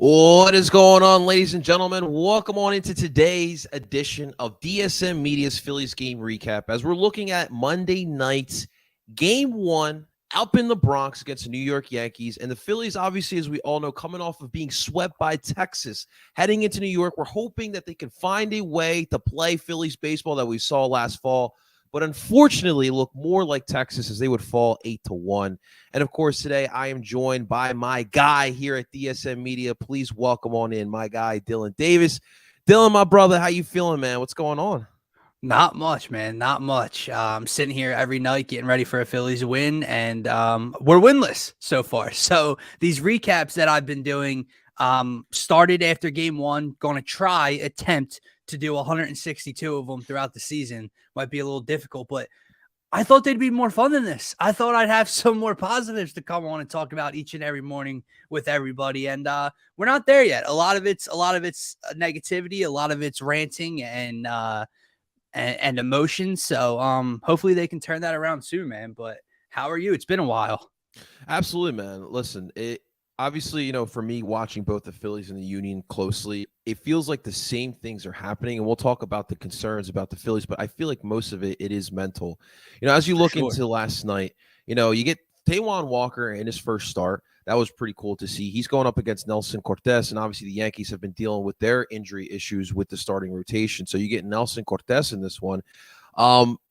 What is going on, ladies and gentlemen? Welcome on into today's edition of DSM Media's Phillies game recap as we're looking at Monday night's game one up in the Bronx against the New York Yankees. And the Phillies, obviously, as we all know, coming off of being swept by Texas, heading into New York, we're hoping that they can find a way to play Phillies baseball that we saw last fall. But unfortunately, it looked more like Texas as they would fall 8-1. And of course, today I am joined by my guy here at DSM Media. Please welcome on in my guy, Dylan Davis. Dylan, my brother, how you feeling, man? What's going on? Not much, man. Not much. I'm sitting here every night getting ready for a Phillies win, and we're winless so far. So these recaps that I've been doing started after game one. Going to attempt to do 162 of them throughout the season. Might be a little difficult, but I thought they'd be more fun than this. I thought I'd have some more positives to come on and talk about each and every morning with everybody. And we're not there yet. A lot of it's negativity, a lot of it's ranting and emotion. So hopefully they can turn that around soon, man. But how are you? It's been a while. Absolutely, man. Listen, obviously, for me watching both the Phillies and the Union closely, it feels like the same things are happening. And we'll talk about the concerns about the Phillies, but I feel like most of it is mental. As you look into last night, you get Taijuan Walker in his first start. That was pretty cool to see. He's going up against Nelson Cortes, and obviously the Yankees have been dealing with their injury issues with the starting rotation. So you get Nelson Cortes in this one.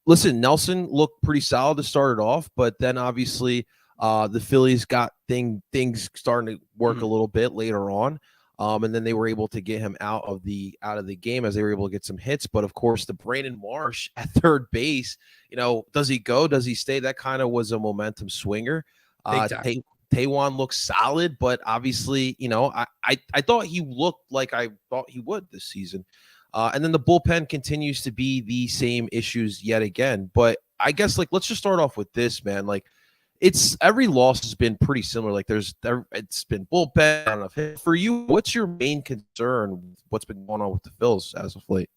Listen, Nelson looked pretty solid to start it off, but then obviously the Phillies got things starting to work a little bit later on. And then they were able to get him out of the game as they were able to get some hits. But of course, the Brandon Marsh at third base, does he go? Does he stay? That kind of was a momentum swinger. Taijuan looks solid, but obviously, I thought he looked like I thought he would this season. And then the bullpen continues to be the same issues yet again. But I guess, let's just start off with this, man. It's every loss has been pretty similar. It's been bullpen. I don't know. For you, what's your main concern? What's been going on with the Phils as of late?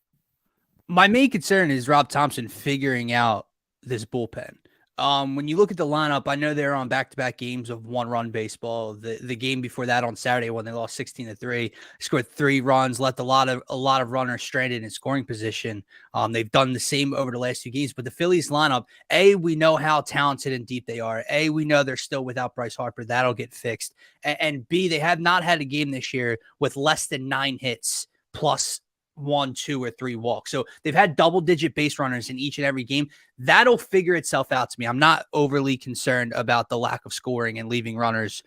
My main concern is Rob Thompson figuring out this bullpen. When you look at the lineup, I know they're on back-to-back games of one-run baseball. The game before that on Saturday when they lost 16-3, scored 3 runs, left a lot of runners stranded in scoring position. They've done the same over the last 2 games, but the Phillies lineup, A, we know how talented and deep they are. A, we know they're still without Bryce Harper. That'll get fixed. And B, they have not had a game this year with less than 9 hits plus 1, 2, or 3 walks. So they've had double-digit base runners in each and every game. That'll figure itself out to me. I'm not overly concerned about the lack of scoring and leaving runners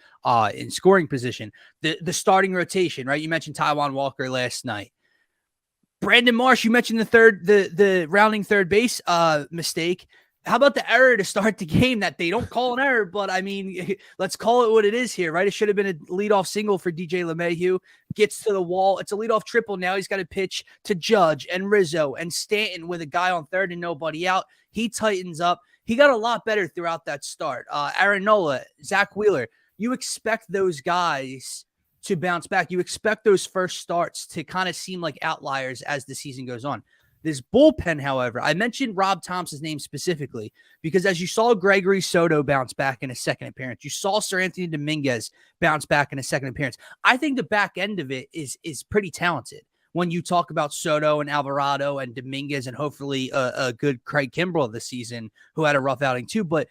in scoring position. The starting rotation, right? You mentioned Taijuan Walker last night. Brandon Marsh, you mentioned the rounding third base mistake. How about the error to start the game that they don't call an error, but I mean, let's call it what it is here, right? It should have been a leadoff single for DJ LeMahieu. Gets to the wall. It's a leadoff triple. Now he's got to pitch to Judge and Rizzo and Stanton with a guy on third and nobody out. He tightens up. He got a lot better throughout that start. Aaron Nola, Zach Wheeler, you expect those guys to bounce back. You expect those first starts to kind of seem like outliers as the season goes on. This bullpen, however, I mentioned Rob Thompson's name specifically because as you saw Gregory Soto bounce back in a second appearance, you saw Sir Anthony Dominguez bounce back in a second appearance. I think the back end of it is pretty talented when you talk about Soto and Alvarado and Dominguez and hopefully a good Craig Kimbrell this season who had a rough outing too. But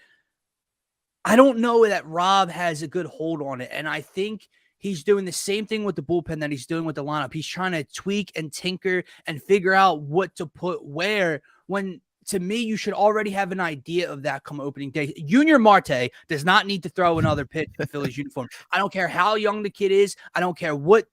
I don't know that Rob has a good hold on it. And I think he's doing the same thing with the bullpen that he's doing with the lineup. He's trying to tweak and tinker and figure out what to put where when, to me, you should already have an idea of that come opening day. Junior Marte does not need to throw another pitch in the Phillies uniform. I don't care how young the kid is. I don't care what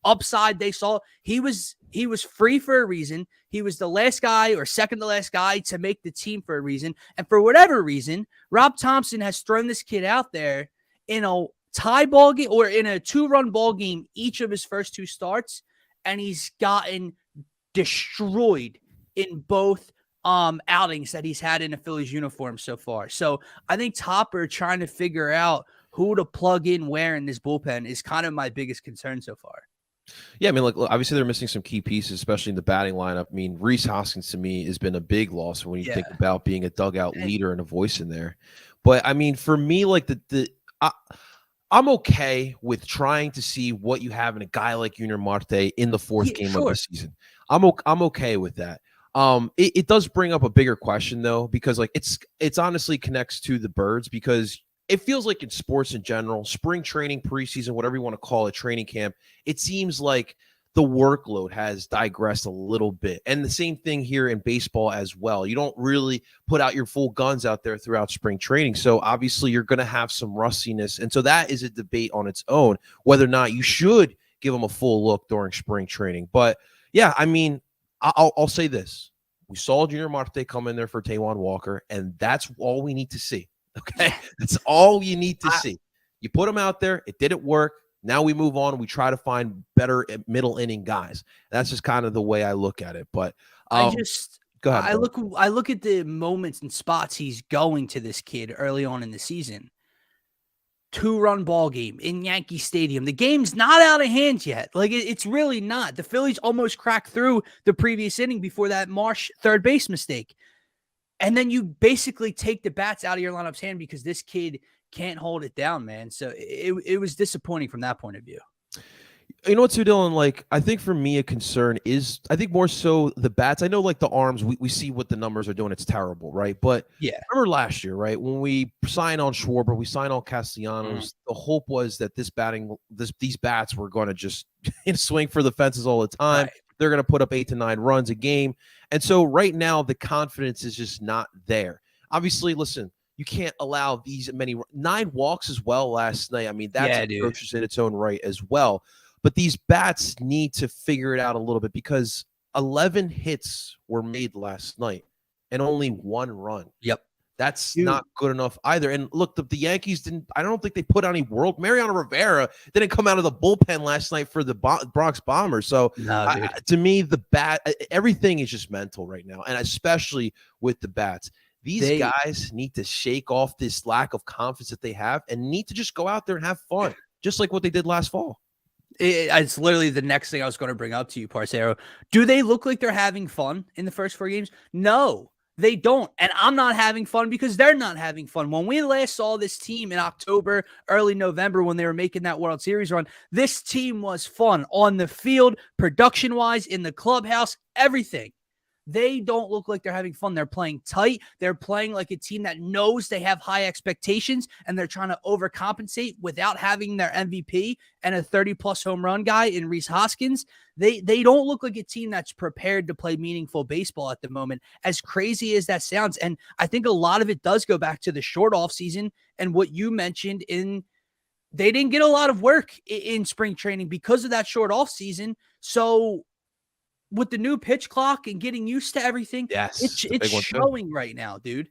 upside they saw. He was free for a reason. He was the last guy or second to last guy to make the team for a reason. And for whatever reason, Rob Thompson has thrown this kid out there in a tie ball game or in a 2-run ball game each of his first 2 starts, and he's gotten destroyed in both outings that he's had in a Phillies uniform so far. So I think Topper trying to figure out who to plug in where in this bullpen is kind of my biggest concern so far. Yeah, I mean, look, obviously they're missing some key pieces, especially in the batting lineup. I mean, Rhys Hoskins to me has been a big loss when you think about being a dugout leader and a voice in there. But I mean, for me, like I'm okay with trying to see what you have in a guy like Junior Marte in the fourth Yeah, game of the sure. season. I'm okay with that. It does bring up a bigger question though, because like it's honestly connects to the birds because it feels like in sports in general, spring training, preseason, whatever you want to call it, training camp, it seems like the workload has digressed a little bit. And the same thing here in baseball as well. You don't really put out your full guns out there throughout spring training. So obviously you're going to have some rustiness. And so that is a debate on its own, whether or not you should give them a full look during spring training. But yeah, I mean, I'll say this. We saw Junior Marte come in there for Taijuan Walker, and that's all we need to see. Okay. Yeah. That's all you need to I, see. You put him out there. It didn't work. Now we move on. We try to find better middle inning guys. That's just kind of the way I look at it. But I just go ahead. I look at the moments and spots he's going to this kid early on in the season. 2-run ball game in Yankee Stadium. The game's not out of hand yet. Like it's really not. The Phillies almost cracked through the previous inning before that Marsh third base mistake. And then you basically take the bats out of your lineup's hand because this kid can't hold it down, man. So it was disappointing from that point of view. You know what, too, Dylan? Like, I think for me, a concern is, I think more so the bats. I know, like, the arms, we see what the numbers are doing. It's terrible, right? But yeah, remember last year, right? When we signed on Schwarber, we signed on Castellanos, the hope was that these bats were going to just swing for the fences all the time. right. They're going to put up 8 to 9 runs a game. And so right now, the confidence is just not there. Obviously, listen, you can't allow these many 9 walks as well last night. I mean, that's atrocious in its own right as well. But these bats need to figure it out a little bit because 11 hits were made last night and only 1 run. Yep. That's not good enough either. And look, the Yankees didn't, I don't think they put any Mariano Rivera didn't come out of the bullpen last night for the Bronx Bombers. So to me, everything is just mental right now. And especially with the bats, these guys need to shake off this lack of confidence that they have and need to just go out there and have fun, just like what they did last fall. It's literally the next thing I was going to bring up to you, Parcero. Do they look like they're having fun in the first 4 games? No, they don't. And I'm not having fun because they're not having fun. When we last saw this team in October, early November, when they were making that World Series run, this team was fun on the field, production-wise, in the clubhouse, everything. They don't look like they're having fun. They're playing tight. They're playing like a team that knows they have high expectations, and they're trying to overcompensate without having their MVP and a 30-plus home run guy in Rhys Hoskins. They don't look like a team that's prepared to play meaningful baseball at the moment, as crazy as that sounds. And I think a lot of it does go back to the short offseason and what you mentioned they didn't get a lot of work in spring training because of that short offseason. So with the new pitch clock and getting used to everything, it's showing right now, dude.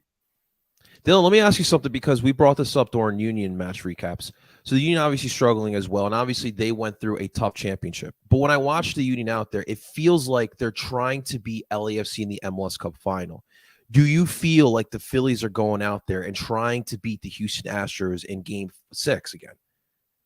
Dylan, let me ask you something because we brought this up during Union match recaps. So the Union obviously struggling as well, and obviously they went through a tough championship. But when I watch the Union out there, it feels like they're trying to beat LAFC in the MLS Cup final. Do you feel like the Phillies are going out there and trying to beat the Houston Astros in Game 6 again?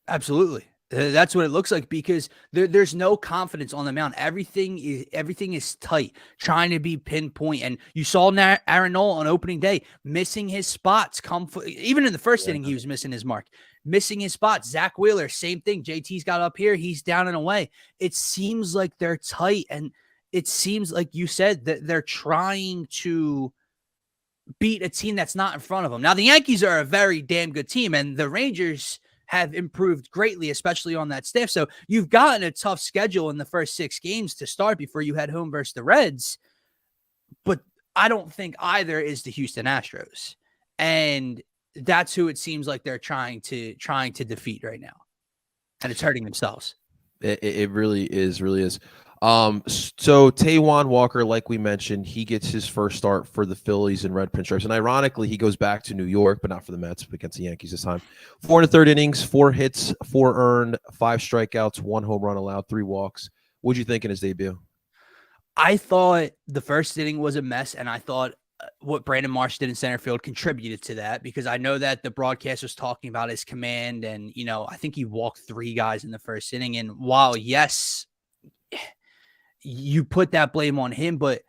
Absolutely. That's what it looks like because there's no confidence on the mound. Everything is tight, trying to be pinpoint. And you saw Aaron Nola on opening day missing his spots. Even in the first inning, he was missing his mark, missing his spots. Zach Wheeler, same thing. JT's got up here, he's down and away. It seems like they're tight, and it seems like you said that they're trying to beat a team that's not in front of them. Now the Yankees are a very damn good team, and the Rangers have improved greatly, especially on that staff. So you've gotten a tough schedule in the first 6 games to start before you head home versus the Reds. But I don't think either is the Houston Astros. And that's who it seems like they're trying to defeat right now. And it's hurting themselves. It really is. So Taijuan Walker, like we mentioned, he gets his first start for the Phillies in red pinstripes. And ironically, he goes back to New York, but not for the Mets, against the Yankees this time. 4 1/3 innings, 4 hits, 4 earned, 5 strikeouts, 1 home run allowed, 3 walks. What'd you think in his debut? I thought the first inning was a mess, and I thought what Brandon Marsh did in center field contributed to that because I know that the broadcast was talking about his command, and, I think he walked 3 guys in the first inning. And while, yes, you put that blame on him, but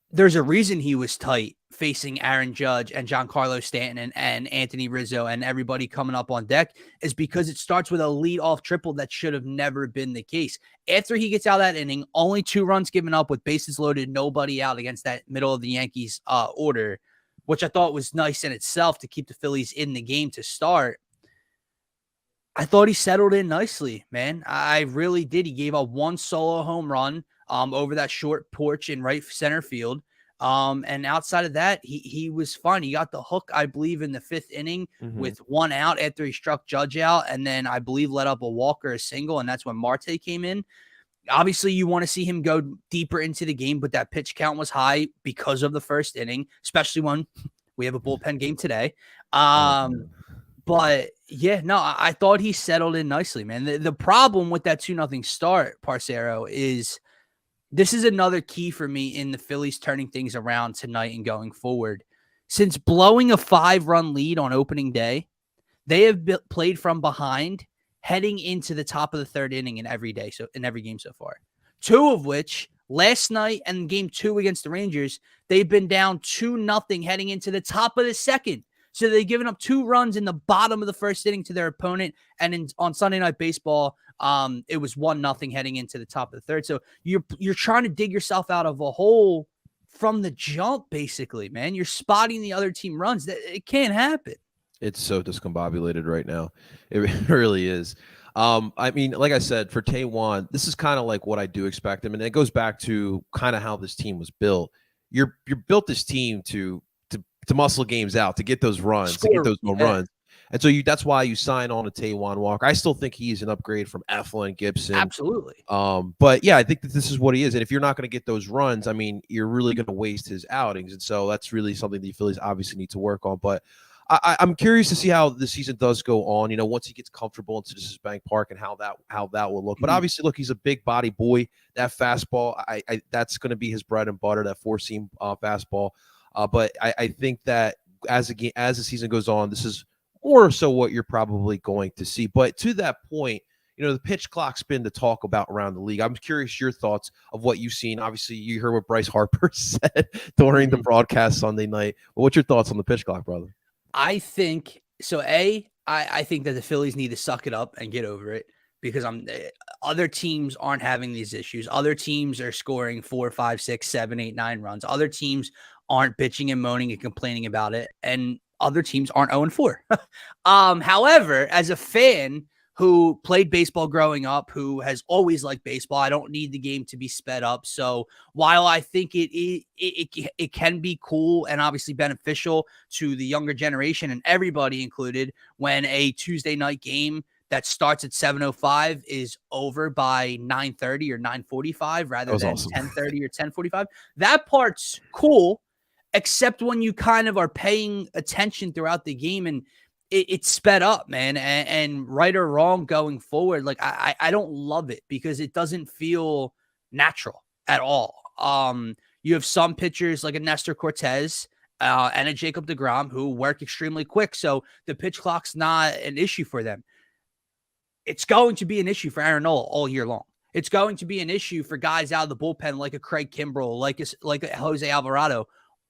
there's a reason he was tight facing Aaron Judge and Giancarlo Stanton and Anthony Rizzo and everybody coming up on deck is because it starts with a leadoff triple that should have never been the case. After he gets out of that inning, only 2 runs given up with bases loaded, nobody out against that middle of the Yankees order, which I thought was nice in itself to keep the Phillies in the game to start. I thought he settled in nicely, man. I really did. He gave up 1 solo home run over that short porch in right center field. And outside of that, he was fine. He got the hook, I believe, in the 5th inning with 1 out after he struck Judge out, and then I believe let up a walk or a single, and that's when Marte came in. Obviously, you want to see him go deeper into the game, but that pitch count was high because of the 1st inning, especially when we have a bullpen game today. But yeah, no, I thought he settled in nicely, man. The problem with that 2-0 start, Parcero, is this is another key for me in the Phillies turning things around tonight and going forward. Since blowing a 5-run lead on opening day, they have played from behind heading into the top of the 3rd inning in every game so far. 2 of which last night and game 2 against the Rangers, they've been down 2-0 heading into the top of the 2nd. So they've given up 2 runs in the bottom of the 1st inning to their opponent. And on Sunday Night Baseball, it was 1-0 heading into the top of the 3rd. So you're trying to dig yourself out of a hole from the jump, basically, man. You're spotting the other team runs. It can't happen. It's so discombobulated right now. It really is. I mean, like I said, for Taijuan, this is kind of like what I do expect him. And it goes back to kind of how this team was built. You're built this team to muscle games out, to get those runs, to get those home runs. And so that's why you sign on to Taijuan Walker. I still think he's an upgrade from Eflin, Gibson. Absolutely. But yeah, I think that this is what he is. And if you're not going to get those runs, I mean, you're really going to waste his outings. And so that's really something the Phillies obviously need to work on. But I'm curious to see how the season does go on, once he gets comfortable in Citizens Bank Park and how that will look. But obviously, look, he's a big body boy. That fastball, I that's going to be his bread and butter, that 4-seam fastball. But I think that as the season goes on, this is more so what you're probably going to see. But to that point, the pitch clock's been to talk about around the league. I'm curious your thoughts of what you've seen. Obviously, you heard what Bryce Harper said during the broadcast Sunday night. But what's your thoughts on the pitch clock, brother? I think so. I think that the Phillies need to suck it up and get over it, because other teams aren't having these issues. Other teams are scoring 4, 5, 6, 7, 8, 9 runs. Other teams aren't bitching and moaning and complaining about it, and other teams aren't 0-4. However, as a fan who played baseball growing up, who has always liked baseball, I don't need the game to be sped up. So while I think it can be cool and obviously beneficial to the younger generation and everybody included, when a Tuesday night game that starts at 7:05 is over by 9:30 or 9:45 rather than awesome. 10:30 or 10:45, that part's cool, except when you kind of are paying attention throughout the game and it's sped up, man. And right or wrong going forward, like I don't love it because it doesn't feel natural at all. You have some pitchers like a Nestor Cortez and a Jacob deGrom who work extremely quick, so the pitch clock's not an issue for them. It's going to be an issue for Aaron Nola all year long. It's going to be an issue for guys out of the bullpen like a Craig Kimbrell, like a Jose Alvarado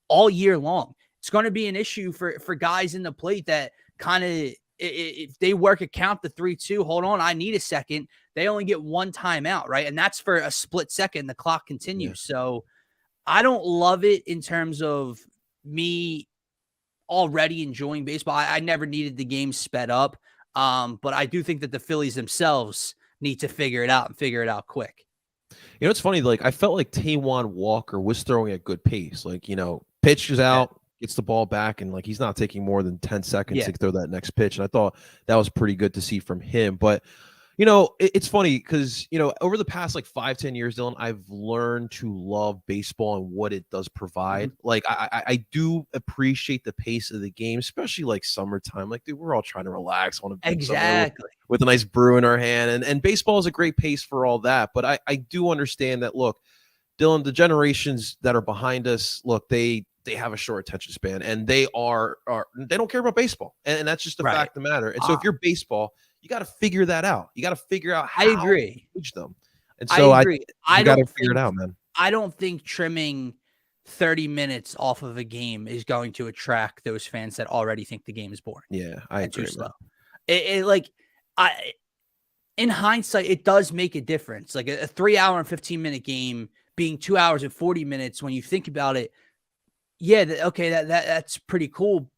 all year long. It's going to be an issue for guys in the plate that kind of, if they work a count to 3-2, hold on, I need a second. They only get 1 timeout, right? And that's for a split second. The clock continues. Yeah. So I don't love it in terms of me already enjoying baseball. I never needed the game sped up. But I do think that the Phillies themselves need to figure it out and figure it out quick. It's funny. Like, I felt like Taijuan Walker was throwing at good pace. Like, pitches out, gets the ball back, and like he's not taking more than 10 seconds to throw that next pitch. And I thought that was pretty good to see from him. But it's funny because over the past like 5-10 years, Dylan, I've learned to love baseball and what it does provide. Like I do appreciate the pace of the game, especially like summertime. Like, dude, we're all trying to relax on a exactly with a nice brew in our hand, and baseball is a great pace for all that. But I do understand that. Look, Dylan, the generations that are behind us, look, they have a short attention span, and they don't care about baseball, and that's just the fact of the matter. And so if you're baseball, you got to figure that out. You got to figure out how I agree. to reach them. And so I agree. I got to figure it out, man. I don't think trimming 30 minutes off of a game is going to attract those fans that already think the game is boring Yeah, I and too agree, slow. man. In hindsight, it does make a difference. Like a 3 hour and 15-minute game being 2 hours and 40 minutes, when you think about it, yeah, that's pretty cool.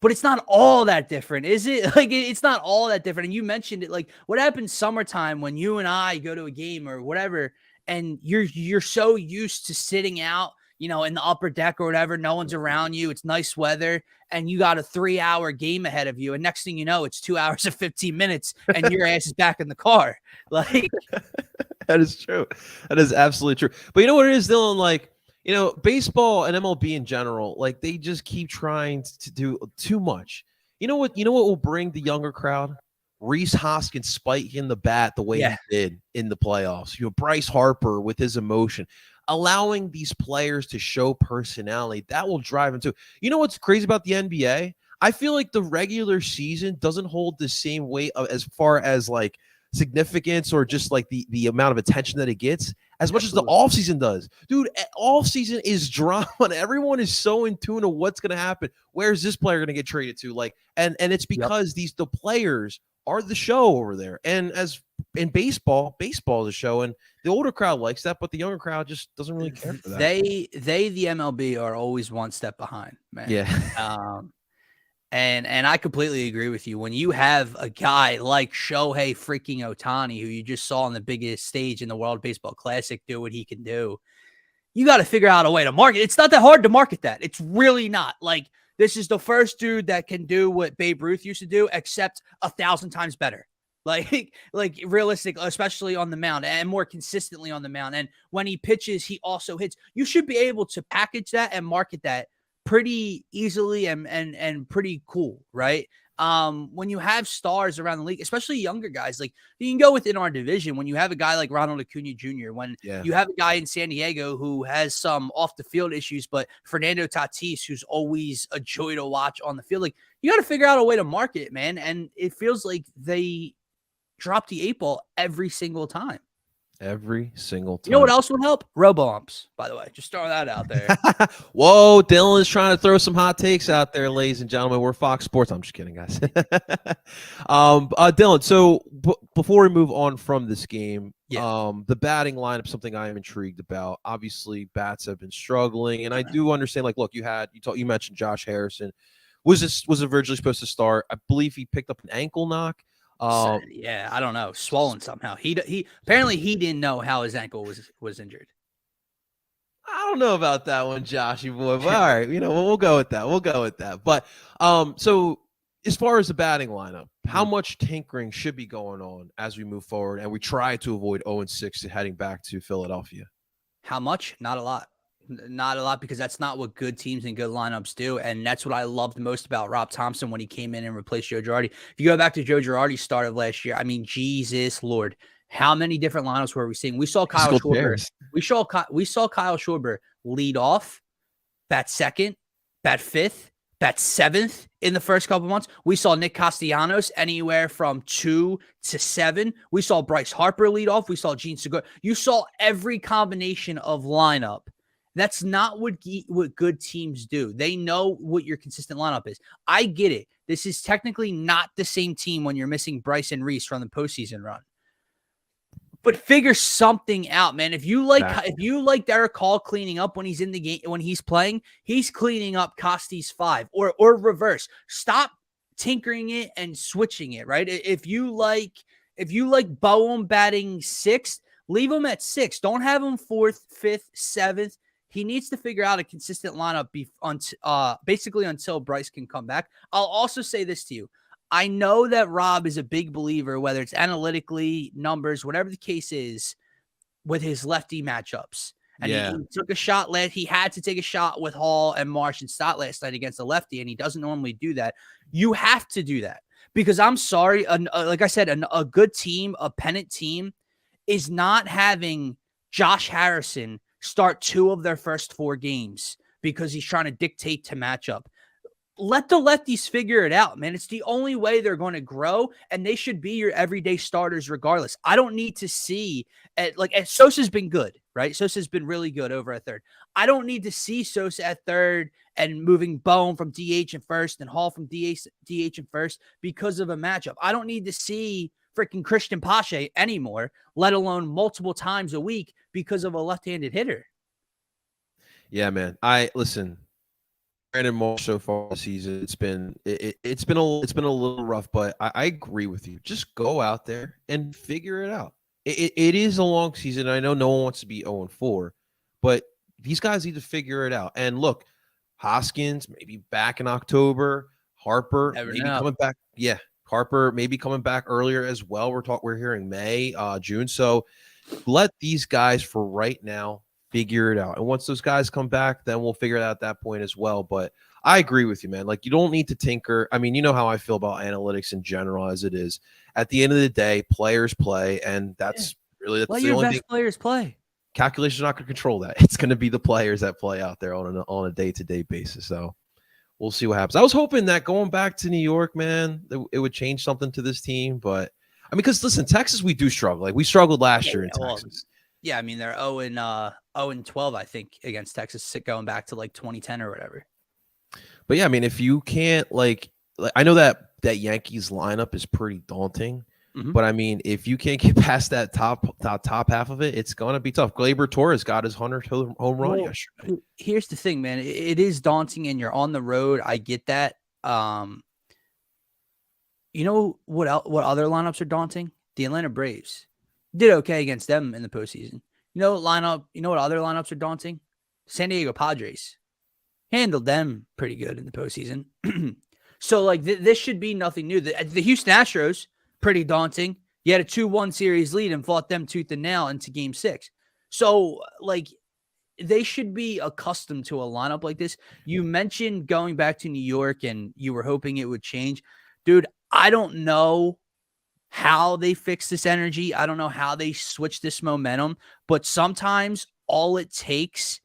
But it's not all that different, is it? Like, it's not all that different. And you mentioned it, like what happens summertime when you and I go to a game or whatever, and you're so used to sitting out, in the upper deck or whatever, no one's around you, it's nice weather, and you got a 3 hour game ahead of you, and next thing you know, it's 2 hours and 15 minutes, and your ass is back in the car. Like, That is true. That is absolutely true. But you know what it is, Dylan? Like, baseball and MLB in general, like they just keep trying to do too much. You know what? You know what will bring the younger crowd? Reese Hoskins spiking the bat the way yeah, he did in the playoffs. Bryce Harper with his emotion, allowing these players to show personality that will drive them too. You know what's crazy about the NBA? I feel like the regular season doesn't hold the same weight as far as like significance or just like the amount of attention that it gets as much as the absolutely. offseason does. Dude, offseason is drama. Everyone is so in tune to what's going to happen. Where's this player going to get traded to? Like, and it's Yep. because the players are the show over there. And as in baseball is a show, and the older crowd likes that, but the younger crowd just doesn't really care for that. The MLB are always one step behind, man. Yeah. And I completely agree with you. When you have a guy like Shohei freaking Ohtani, who you just saw on the biggest stage in the World Baseball Classic, do what he can do, you got to figure out a way to market. It's not that hard to market that. It's really not. Like, this is the first dude that can do what Babe Ruth used to do, except 1,000 times better. Like realistic, especially on the mound and more consistently on the mound. And when he pitches, he also hits. You should be able to package that and market that pretty easily and pretty cool, right? When you have stars around the league, especially younger guys, like you can go within our division. When you have a guy like Ronald Acuna Jr., when Yeah. you have a guy in San Diego who has some off the field issues, but Fernando Tatis, who's always a joy to watch on the field, like you got to figure out a way to market it, man. And it feels like they drop the 8 ball every single time. Every single time. You know what else would help? Robo-umps, by the way. Just throw that out there. Whoa, Dylan is trying to throw some hot takes out there, ladies and gentlemen. We're Fox Sports. I'm just kidding, guys. Dylan, so before we move on from this game, the batting lineup, something I am intrigued about. Obviously, bats have been struggling, and I do understand. Like, look, you mentioned Josh Harrison was originally supposed to start. I believe he picked up an ankle knock. Yeah, I don't know, swollen somehow. He apparently he didn't know how his ankle was injured. I don't know about that one, Joshy boy. But all right, we'll go with that. But so as far as the batting lineup, how much tinkering should be going on as we move forward and we try to avoid 0-6 heading back to Philadelphia? How much? Not a lot. Not a lot, because that's not what good teams and good lineups do. And that's what I loved most about Rob Thompson when he came in and replaced Joe Girardi. If you go back to Joe Girardi's start of last year, I mean, Jesus Lord, how many different lineups were we seeing? We saw Kyle Schwarber. We saw Kyle Schwarber lead off, bat second, bat fifth, bat seventh in the first couple of months. We saw Nick Castellanos anywhere from 2 to 7. We saw Bryce Harper lead off. We saw Gene Segura. You saw every combination of lineup. That's not what good teams do. They know what your consistent lineup is. I get it. This is technically not the same team when you're missing Bryce and Reese from the postseason run. But figure something out, man. If you like Derek Hall cleaning up when he's in the game, when he's playing, he's cleaning up Costy's 5 or reverse. Stop tinkering it and switching it, right? If you like Boehm batting 6th, leave him at 6. Don't have him 4th, 5th, 7th. He needs to figure out a consistent lineup basically until Bryce can come back. I'll also say this to you. I know that Rob is a big believer, whether it's analytically, numbers, whatever the case is, with his lefty matchups. And he took a shot. He had to take a shot with Hall and Marsh and Stott last night against the lefty, and he doesn't normally do that. You have to do that because I'm sorry. Like I said, a good team, a pennant team, is not having Josh Harrison start 2 of their first 4 games because he's trying to dictate to matchup. Let the lefties figure it out, man. It's the only way they're going to grow, and they should be your everyday starters regardless. I don't need to see Sosa's been good, right? Sosa's been really good over at third. I don't need to see Sosa at third and moving Bone from DH and first and Hall from DH and first because of a matchup. I don't need to see freaking Christian Pache anymore, let alone multiple times a week because of a left-handed hitter. Yeah, man. Listen. Brandon Marsh so far this season, it's been a little rough, but I agree with you. Just go out there and figure it out. It is a long season. I know no one wants to be 0-4, but these guys need to figure it out. And look, Hoskins maybe back in October. Harper maybe coming back. Yeah, Harper maybe coming back earlier as well. We're hearing May, June. So let these guys for right now figure it out. And once those guys come back, then we'll figure it out at that point as well. But I agree with you, man. Like, you don't need to tinker. I mean, you know how I feel about analytics in general as it is. At the end of the day, players play, and that's really Let the your only best thing. players play. Calculation's not going to control that. It's going to be the players that play out there on a day-to-day basis. So we'll see what happens. I was hoping that going back to New York, man, it would change something to this team. But, I mean, because, listen, Texas, we do struggle. Like, we struggled last year in Texas. Yeah, I mean, they're 0-12, I think, against Texas, going back to like 2010 or whatever. But yeah, I mean, if you can't like I know that Yankees lineup is pretty daunting, but I mean, if you can't get past that top half of it, it's gonna be tough. Gleyber Torres got his 100th home run yesterday. Here's the thing, man. It is daunting, and you're on the road. I get that. You know what other lineups are daunting? The Atlanta Braves did okay against them in the postseason. You know what other lineups are daunting? San Diego Padres handled them pretty good in the postseason. So, like, this should be nothing new. The Houston Astros, pretty daunting. You had a 2-1 series lead and fought them tooth and nail into Game 6. So, like, they should be accustomed to a lineup like this. You mentioned going back to New York and you were hoping it would change. Dude, I don't know how they fix this energy. I don't know how they switch this momentum, but sometimes all it takes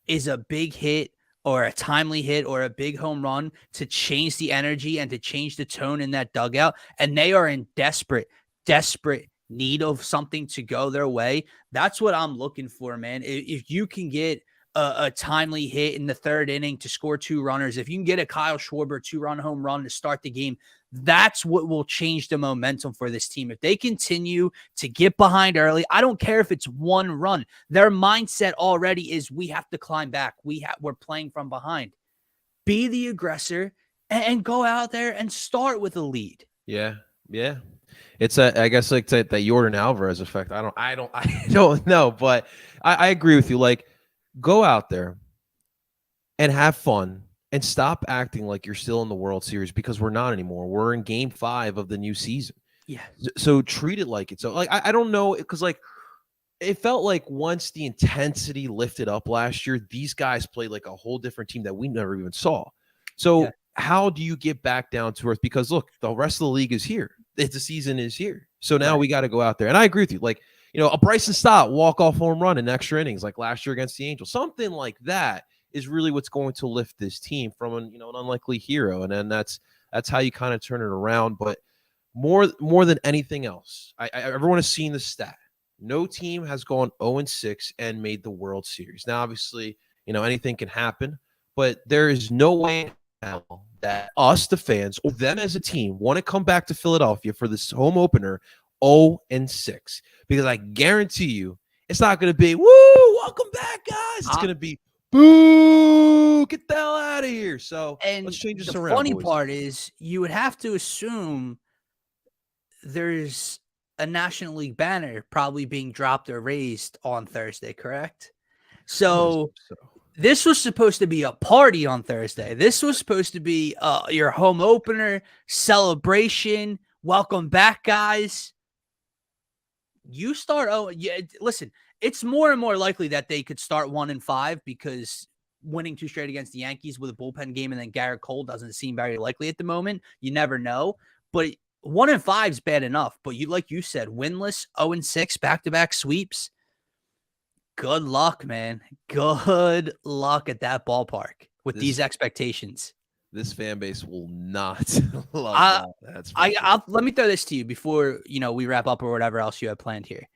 is a big hit or a timely hit or a big home run to change the energy and to change the tone in that dugout. And they are in desperate need of something to go their way. That's what I'm looking for, man. If you can get a timely hit in the third inning to score 2 runners, if you can get a Kyle Schwarber 2-run home run to start the game, that's what will change the momentum for this team. If they continue to get behind early, I don't care if it's 1 run. Their mindset already is we have to climb back. We're playing from behind. Be the aggressor and go out there and start with a lead. Yeah. It's I guess like that Yordan Alvarez effect. I don't know, but I agree with you. Like, go out there and have fun and stop acting like you're still in the World Series, because we're not anymore. We're in Game 5 of the new season. Yeah. So treat it like it. So, like, I don't know, because, like, it felt like once the intensity lifted up last year, these guys played like a whole different team that we never even saw. So how do you get back down to earth? Because look, the rest of the league is here. The season is here. So now we got to go out there. And I agree with you. Like, you know, a Bryson Stott walk-off home run in extra innings like last year against the Angels. Something like that is really what's going to lift this team from an unlikely hero. And then that's how you kind of turn it around. But more than anything else, everyone has seen the stat. No team has gone 0-6 and made the World Series. Now, obviously, anything can happen, but there is no way now that us, the fans, or them as a team, want to come back to Philadelphia for this home opener 0-6. Because I guarantee you, it's not going to be, woo, welcome back, guys. It's going to be, boo, get the hell out of here. So let's change this around. The funny part is you would have to assume there's a National League banner probably being dropped or raised on Thursday, correct? So this was supposed to be a party on Thursday. This was supposed to be your home opener, celebration. Welcome back, guys. You start, listen, it's more and more likely that they could start 1-5 because winning 2 straight against the Yankees with a bullpen game and then Garrett Cole doesn't seem very likely at the moment. You never know. But 1-5 is bad enough, but like you said, winless, 0-6, back-to-back sweeps. Good luck, man. Good luck at that ballpark with these expectations. This fan base will not love that. That's let me throw this to you before we wrap up or whatever else you have planned here.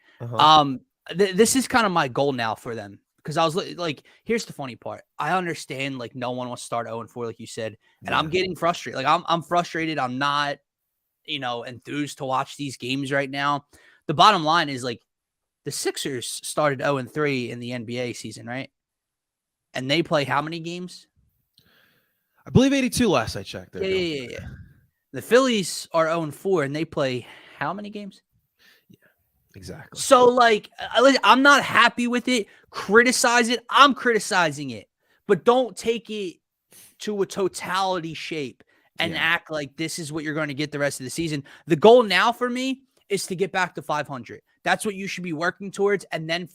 this is kind of my goal now for them. Because I was like, here's the funny part. I understand like no one wants to start 0-4, like you said, and I'm getting frustrated. Like I'm frustrated. I'm not, enthused to watch these games right now. The bottom line is like the Sixers started 0-3 in the NBA season, right? And they play how many games? I believe 82 last I checked. Yeah. The Phillies are 0-4 and they play how many games? Yeah, exactly. So, like, I'm not happy with it. Criticize it. I'm criticizing it. But don't take it to a totality shape and act like this is what you're going to get the rest of the season. The goal now for me is to get back to 500. That's what you should be working towards, and then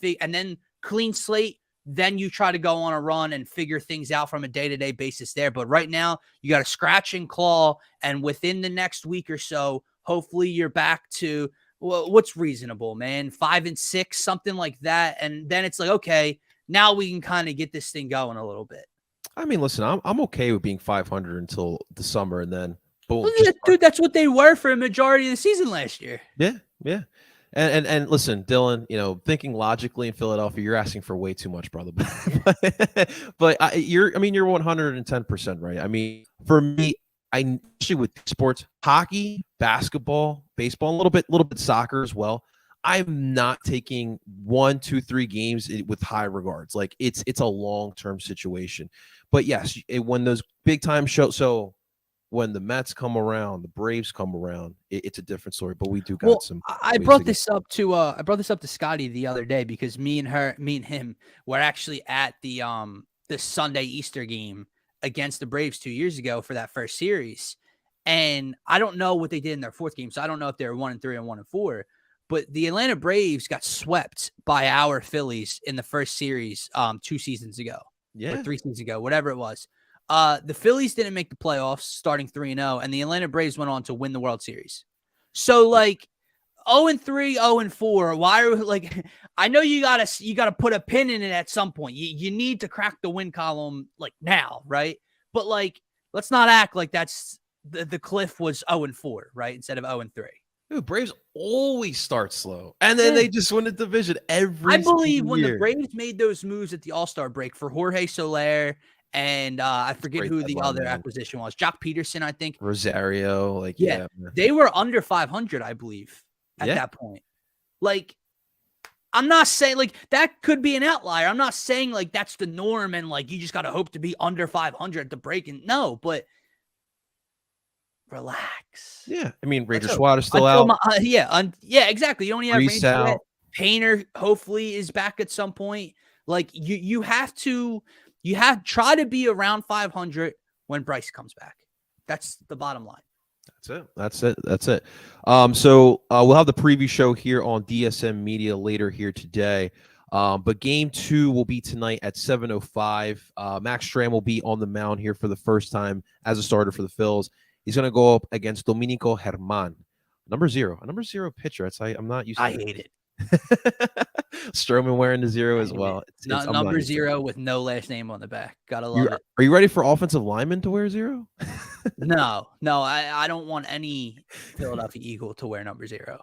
clean slate. Then you try to go on a run and figure things out from a day-to-day basis there. But right now, you got to scratch and claw, and within the next week or so, hopefully you're back to what's reasonable, man. 5 and 6, something like that. And then it's like, okay, now we can kind of get this thing going a little bit. I mean, listen, I'm okay with being 500 until the summer, and then boom. Well, dude, that's what they were for a majority of the season last year. Yeah. And listen, Dylan, thinking logically in Philadelphia, you're asking for way too much, brother. but you're 110% right. I mean, for me, especially with sports, hockey, basketball, baseball, a little bit soccer as well. I'm not taking 1, 2, 3 games with high regards. Like it's a long-term situation. But yes, when those big time shows, so when the Mets come around, the Braves come around, it's a different story. But we do got some. I brought this up to Scotty the other day because me and him were actually at the Sunday Easter game against the Braves 2 years ago for that first series. And I don't know what they did in their fourth game, so I don't know if they were 1-3 and 1-4. But the Atlanta Braves got swept by our Phillies in the first series 2 seasons ago. Or 3 seasons ago, whatever it was. The Phillies didn't make the playoffs starting 3-0, and the Atlanta Braves went on to win the World Series. So, like, 0-3, 0-4, why are like I know you gotta put a pin in it at some point. You need to crack the win column like now, right? But like let's not act like that's the cliff was 0-4, right? Instead of 0-3. Dude, Braves always start slow, and then they just win the division every. I believe when the Braves made those moves at the All-Star break for Jorge Soler and I forget who the other acquisition was, Jock Peterson, I think. Rosario, they were under 500, I believe, at that point. Like, I'm not saying like that could be an outlier. I'm not saying like that's the norm and like you just got to hope to be under 500 at the break. And no, but relax. Yeah, I mean, Ranger Suarez still out. Exactly. You only have Ranger out. Painter hopefully is back at some point. Like you have try to be around 500 when Bryce comes back. That's the bottom line. That's it. So we'll have the preview show here on DSM Media later here today. But game 2 will be tonight at 7:05. Max Stram will be on the mound here for the first time as a starter for the Phils. He's going to go up against Dominico Germán, number 0, a number 0 pitcher. I'm not used to. I hate it. Stroman wearing the 0 as well. It's number 0 with no last name on the back. Gotta love it. Are you ready for offensive linemen to wear 0? No. I don't want any Philadelphia Eagle to wear number 0.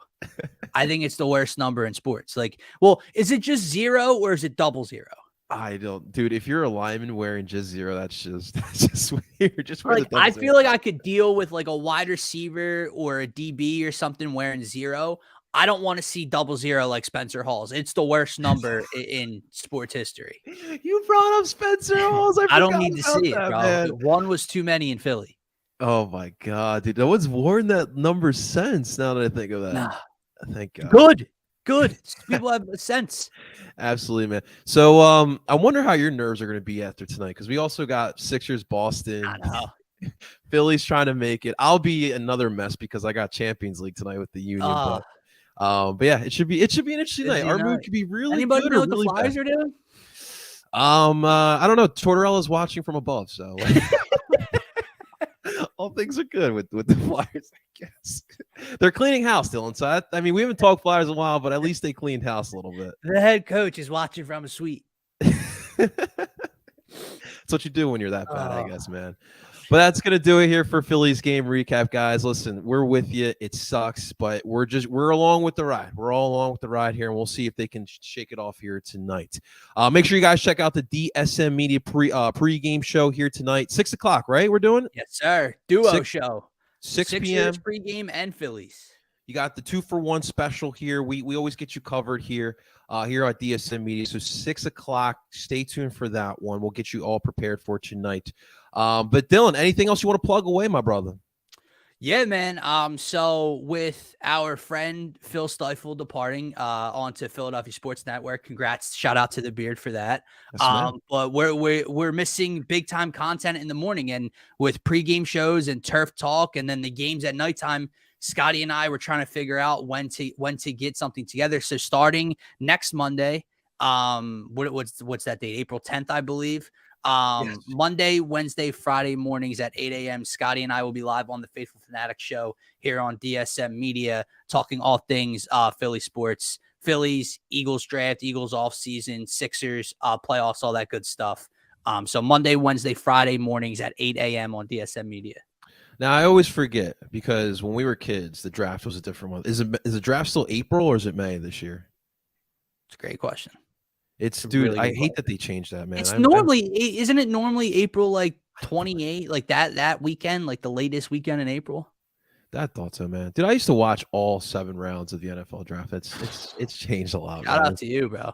I think it's the worst number in sports. Like, well, is it just 0 or is it 00? I don't, dude. If you're a lineman wearing just 0, that's just weird. Just like, I feel like I could deal with like a wide receiver or a DB or something wearing 0. I don't want to see 00 like Spencer Hall's. It's the worst number in sports history. You brought up Spencer Hall's. I don't need to see it, bro. Man. 1 was too many in Philly. Oh my God, dude. No one's worn that number since. Now that I think of that. Nah. Thank God. Good. People have a sense. Absolutely, man. So I wonder how your nerves are going to be after tonight, because we also got Sixers Boston. I know. Phillies trying to make it. I'll be another mess because I got Champions League tonight with the Union. But yeah, it should be an interesting night. Our mood could be really Anybody good know or what really the Flyers bad. are doing? I don't know. Tortorella's watching from above, so all things are good with the Flyers, I guess. They're cleaning house, Dylan. So I mean, we haven't talked Flyers in a while, but at least they cleaned house a little bit. The head coach is watching from a suite. That's what you do when you're that bad, I guess, man. But that's gonna do it here for Phillies game recap, guys. Listen, we're with you. It sucks, but we're along with the ride. We're all along with the ride here, and we'll see if they can shake it off here tonight. Make sure you guys check out the DSM Media pre-game show here tonight, 6:00. Right? We're doing it. Yes, sir. Duo show. 6 Sixers p.m. pregame and Phillies. You got the 2-for-1 special here. We always get you covered here at DSM Media. So 6:00. Stay tuned for that one. We'll get you all prepared for tonight. But Dylan, anything else you want to plug away, my brother? Yeah, man. So with our friend Phil Stiefel departing onto Philadelphia Sports Network, congrats! Shout out to the Beard for that. But we're missing big time content in the morning, and with pregame shows and turf talk, and then the games at nighttime. Scotty and I were trying to figure out when to get something together. So starting next Monday, what's that date? April 10th, I believe. Yes. Monday, Wednesday, Friday mornings at 8 a.m. Scotty and I will be live on the Faithful Fanatic show here on DSM Media, talking all things Philly sports, Phillies, Eagles draft, Eagles off season, Sixers, playoffs, all that good stuff. So Monday, Wednesday, Friday mornings at 8 a.m. on DSM Media. Now, I always forget because when we were kids, the draft was a different one. Is the draft still April or is it May this year? It's a great question. Dude, really I good hate that they changed that, man. It's isn't it normally April like 28, like that weekend, like the latest weekend in April? I thought so, man. Dude, I used to watch all 7 rounds of the NFL draft. It's changed a lot. Shout out to you, bro.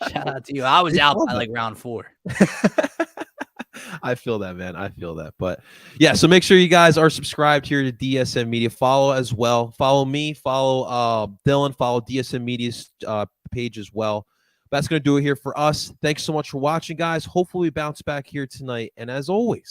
Shout out to you. I was out by like round 4. I feel that, man. I feel that. But yeah, so make sure you guys are subscribed here to DSM Media. Follow as well. Follow me. Follow Dylan. Follow DSM Media's page as well. That's going to do it here for us. Thanks so much for watching, guys. Hopefully we bounce back here tonight. And as always,